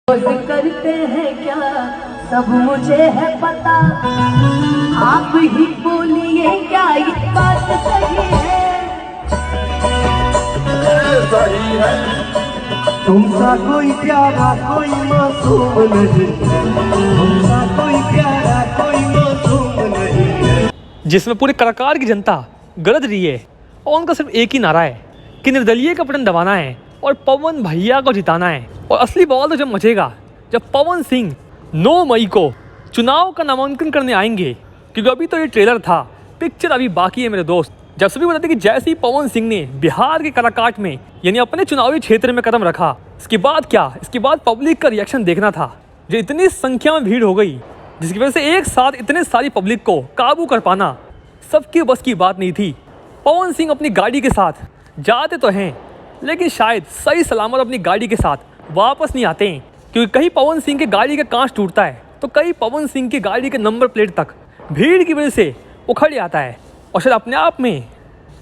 रोज करते हैं क्या सब मुझे है पता। आप ही बोलिए क्या ये बात सही है? सही है। तुमसा कोई प्यारा कोई मासूम नहीं है, तुमसा कोई प्यारा कोई मासूम नहीं है। जिसमें पूरे कलाकार की जनता गरज रही है और उनका सिर्फ एक ही नारा है कि निर्दलीय का बटन दबाना है और पवन भैया को जिताना है। और असली बवाल तो जब मचेगा जब पवन सिंह 9 मई को चुनाव का नामांकन करने आएंगे, क्योंकि अभी तो ये ट्रेलर था, पिक्चर अभी बाकी है मेरे दोस्त। जब सभी बताते कि जैसे ही पवन सिंह ने बिहार के कलाकाट में यानी अपने चुनावी क्षेत्र में कदम रखा, इसके बाद क्या, इसके बाद पब्लिक का रिएक्शन देखना था। जो इतनी संख्या में भीड़ हो गई जिसकी वजह से एक साथ इतने सारी पब्लिक को काबू कर पाना सबकी बस की बात नहीं थी। पवन सिंह अपनी गाड़ी के साथ जाते तो हैं लेकिन शायद सही सलामत अपनी गाड़ी के साथ वापस नहीं आते हैं, क्योंकि कहीं पवन सिंह की गाड़ी का कांच टूटता है तो कहीं पवन सिंह की गाड़ी के नंबर प्लेट तक भीड़ की वजह से उखड़ जाता है। और शायद अपने आप में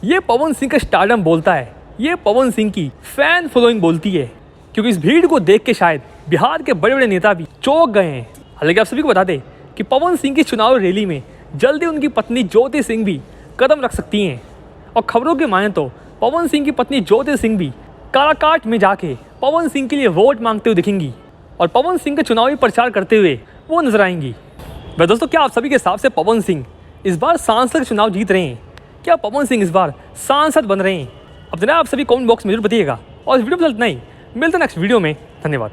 ये पवन सिंह का स्टारडम बोलता है, ये पवन सिंह की फैन फॉलोइंग बोलती है, क्योंकि इस भीड़ को देख के शायद बिहार के बड़े बड़े नेता भी चौंक गए हैं। हालांकि आप सभी को बता दें कि पवन सिंह की चुनाव रैली में जल्दी उनकी पत्नी ज्योति सिंह भी कदम रख सकती हैं। और खबरों के माने तो पवन सिंह की पत्नी ज्योति सिंह भी काराकाट में जाके पवन सिंह के लिए वोट मांगते हुए दिखेंगी और पवन सिंह का चुनावी प्रचार करते हुए वो नजर आएंगी। वह दोस्तों, क्या आप सभी के हिसाब से पवन सिंह इस बार सांसद चुनाव जीत रहे हैं? क्या पवन सिंह इस बार सांसद बन रहे हैं? अब जनाब आप सभी कमेंट बॉक्स में जरूर बताइएगा। और इस वीडियो में इतना ही, मिलते हैं नेक्स्ट वीडियो में। धन्यवाद।